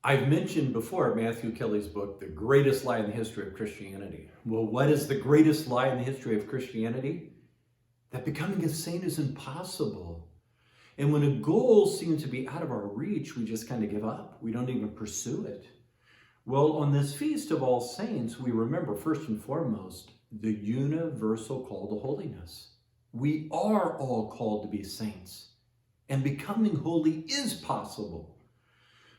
I've mentioned before Matthew Kelly's book, The Greatest Lie in the History of Christianity. Well, what is the greatest lie in the history of Christianity? That becoming a saint is impossible. And when a goal seems to be out of our reach, we just kind of give up. We don't even pursue it. Well, on this Feast of All Saints, we remember first and foremost the universal call to holiness. We are all called to be saints, and becoming holy is possible.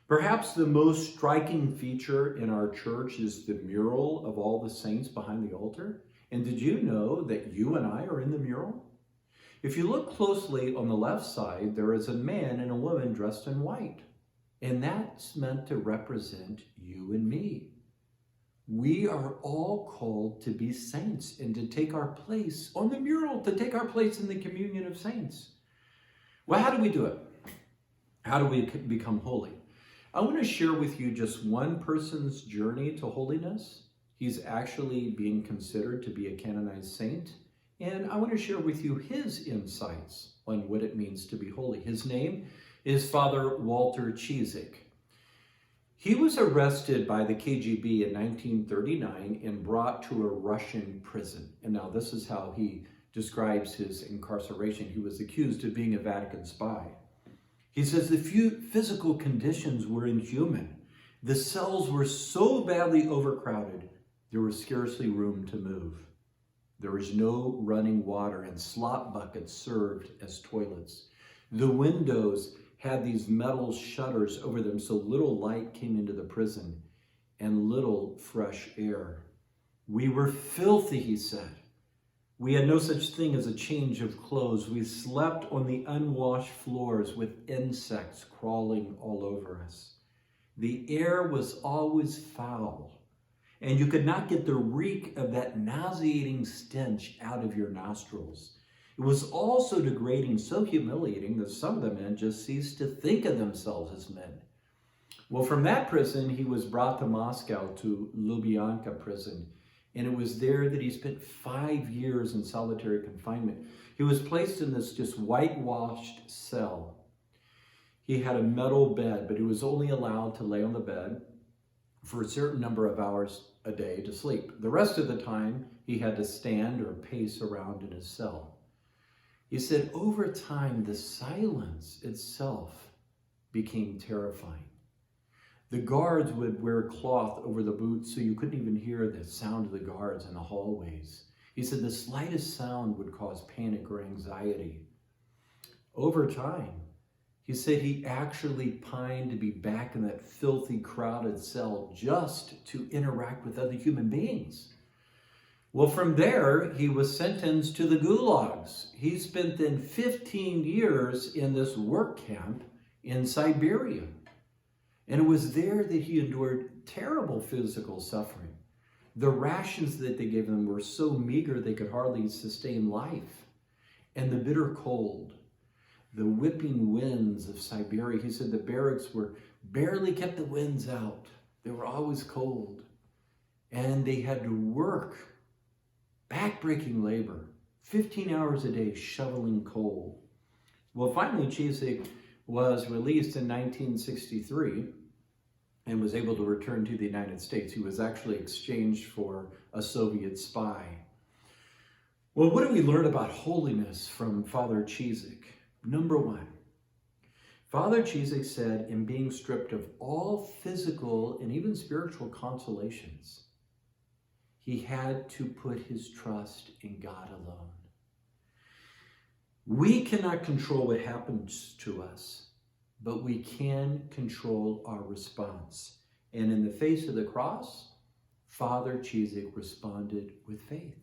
Perhaps the most striking feature in our church is the mural of all the saints behind the altar. And did you know that you and I are in the mural? If you look closely on the left side, there is a man and a woman dressed in white. And that's meant to represent you and me. We are all called to be saints and to take our place on the mural, to take our place in the communion of saints. Well, how do we do it? How do we become holy? I want to share with you just one person's journey to holiness. He's actually being considered to be a canonized saint. And I want to share with you his insights on what it means to be holy. His name is Father Walter Ciszek. He was arrested by the KGB in 1939 and brought to a Russian prison. And now this is how he describes his incarceration. He was accused of being a Vatican spy. He says the physical conditions were inhuman. The cells were so badly overcrowded, there was scarcely room to move. There was no running water, and slop buckets served as toilets. The windows had these metal shutters over them so little light came into the prison and little fresh air. We were filthy, he said. We had no such thing as a change of clothes. We slept on the unwashed floors with insects crawling all over us. The air was always foul, and you could not get the reek of that nauseating stench out of your nostrils. It was all so degrading, so humiliating, that some of the men just ceased to think of themselves as men. Well, from that prison, he was brought to Moscow to Lubyanka prison. And it was there that he spent 5 years in solitary confinement. He was placed in this just whitewashed cell. He had a metal bed, but he was only allowed to lay on the bed for a certain number of hours a day to sleep. The rest of the time, he had to stand or pace around in his cell. He said, over time, the silence itself became terrifying. The guards would wear cloth over the boots so you couldn't even hear the sound of the guards in the hallways. He said the slightest sound would cause panic or anxiety. Over time, he said he actually pined to be back in that filthy, crowded cell just to interact with other human beings. Well, from there, he was sentenced to the gulags. He spent then 15 years in this work camp in Siberia. And it was there that he endured terrible physical suffering. The rations that they gave them were so meager they could hardly sustain life. And the bitter cold, the whipping winds of Siberia. He said the barracks were barely kept the winds out. They were always cold. And they had to work, backbreaking labor, 15 hours a day shoveling coal. Well, finally, Ciszek was released in 1963 and was able to return to the United States. He was actually exchanged for a Soviet spy. Well, what do we learn about holiness from Father Ciszek? Number one, Father Ciszek said in being stripped of all physical and even spiritual consolations, he had to put his trust in God alone. We cannot control what happens to us, but we can control our response. And in the face of the cross, Father Ciszek responded with faith.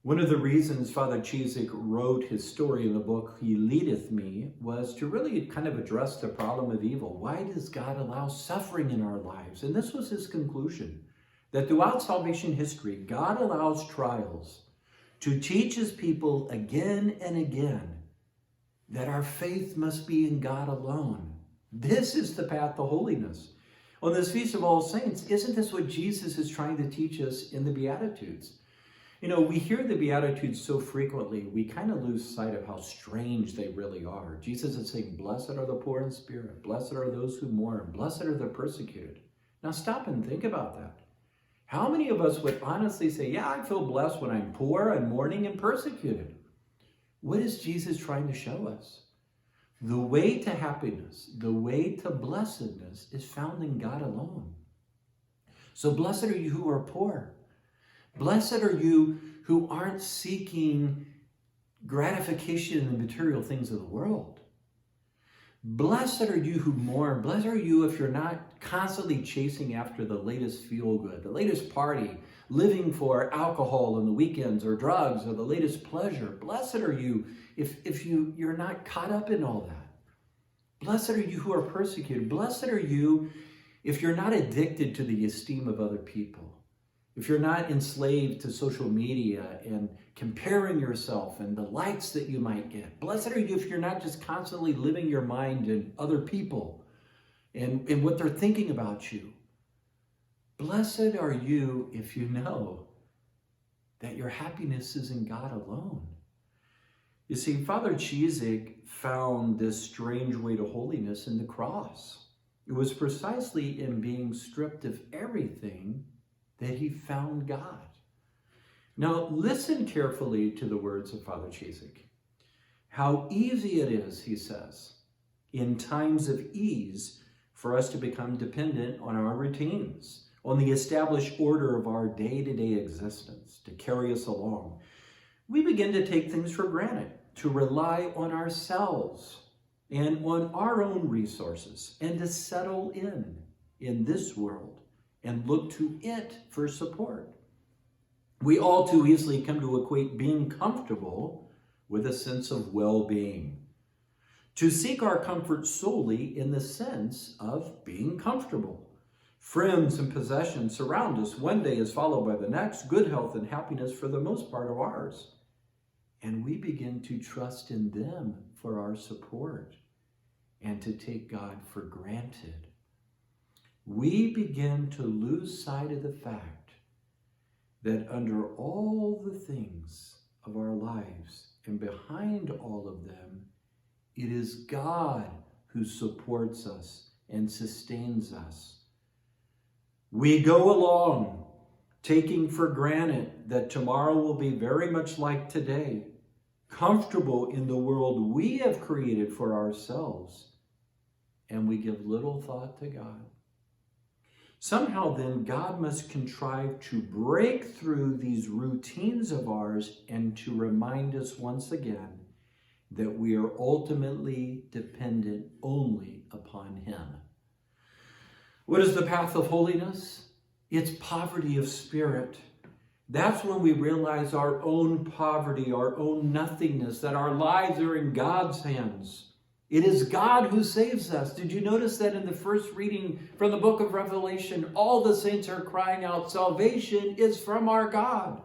One of the reasons Father Ciszek wrote his story in the book, He Leadeth Me, was to really kind of address the problem of evil. Why does God allow suffering in our lives? And this was his conclusion, that throughout salvation history, God allows trials to teach his people again and again that our faith must be in God alone. This is the path to holiness. On this Feast of All Saints, isn't this what Jesus is trying to teach us in the Beatitudes? You know, we hear the Beatitudes so frequently, we kind of lose sight of how strange they really are. Jesus is saying, blessed are the poor in spirit, blessed are those who mourn, blessed are the persecuted. Now stop and think about that. How many of us would honestly say, yeah, I feel blessed when I'm poor and mourning and persecuted? What is Jesus trying to show us? The way to happiness, the way to blessedness is found in God alone. So blessed are you who are poor. Blessed are you who aren't seeking gratification in the material things of the world. Blessed are you who mourn. Blessed are you if you're not constantly chasing after the latest feel-good, the latest party, living for alcohol on the weekends or drugs or the latest pleasure. Blessed are you if you're not caught up in all that. Blessed are you who are persecuted. Blessed are you if you're not addicted to the esteem of other people. If you're not enslaved to social media and comparing yourself and the likes that you might get. Blessed are you if you're not just constantly living your mind in other people and what they're thinking about you. Blessed are you if you know that your happiness is in God alone. You see, Father Cizik found this strange way to holiness in the cross. It was precisely in being stripped of everything that he found God. Now, listen carefully to the words of Father Cizik. How easy it is, he says, in times of ease for us to become dependent on our routines, on the established order of our day-to-day existence to carry us along. We begin to take things for granted, to rely on ourselves and on our own resources, and to settle in this world and look to it for support. We all too easily come to equate being comfortable with a sense of well-being, to seek our comfort solely in the sense of being comfortable. Friends and possessions surround us. One day is followed by the next. Good health and happiness for the most part are ours. And we begin to trust in them for our support and to take God for granted. We begin to lose sight of the fact that under all the things of our lives and behind all of them, it is God who supports us and sustains us. We go along taking for granted that tomorrow will be very much like today, comfortable in the world we have created for ourselves, and we give little thought to God. Somehow then, God must contrive to break through these routines of ours and to remind us once again that we are ultimately dependent only upon Him. What is the path of holiness? It's poverty of spirit. That's when we realize our own poverty, our own nothingness, that our lives are in God's hands. It is God who saves us. Did you notice that in the first reading from the book of Revelation, all the saints are crying out, salvation is from our God.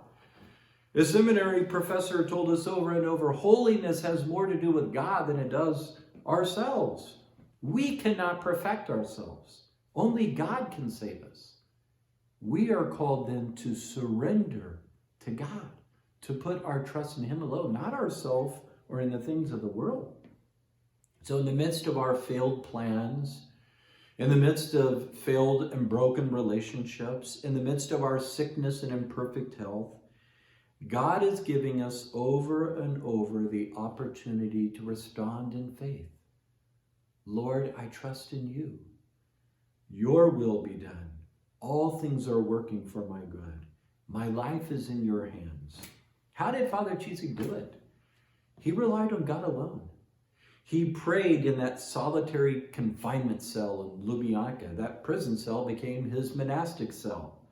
A seminary professor told us over and over, holiness has more to do with God than it does ourselves. We cannot perfect ourselves. Only God can save us. We are called then to surrender to God, to put our trust in Him alone, not ourselves or in the things of the world. So in the midst of our failed plans, in the midst of failed and broken relationships, in the midst of our sickness and imperfect health, God is giving us over and over the opportunity to respond in faith. Lord, I trust in you. Your will be done. All things are working for my good. My life is in your hands. How did Father Cizik do it? He relied on God alone. He prayed in that solitary confinement cell in Lubyanka. That prison cell became his monastic cell.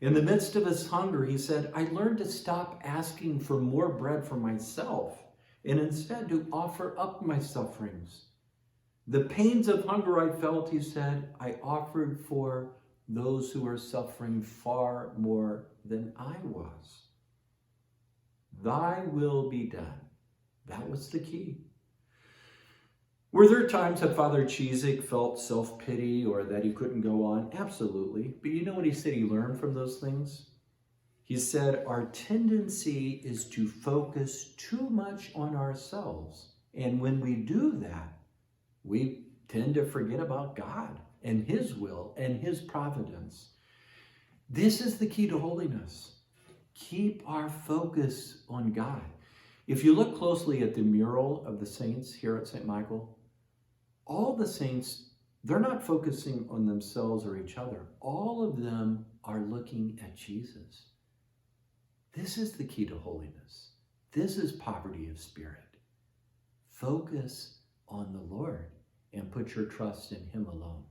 In the midst of his hunger, he said, I learned to stop asking for more bread for myself and instead to offer up my sufferings. The pains of hunger I felt, he said, I offered for those who are suffering far more than I was. Thy will be done. That was the key. Were there times that Father Cizik felt self-pity or that he couldn't go on? Absolutely. But you know what he said he learned from those things? He said our tendency is to focus too much on ourselves. And when we do that, we tend to forget about God and His will and His providence. This is the key to holiness. Keep our focus on God. If you look closely at the mural of the saints here at St. Michael, all the saints, they're not focusing on themselves or each other. All of them are looking at Jesus. This is the key to holiness. This is poverty of spirit. Focus on the Lord and put your trust in Him alone.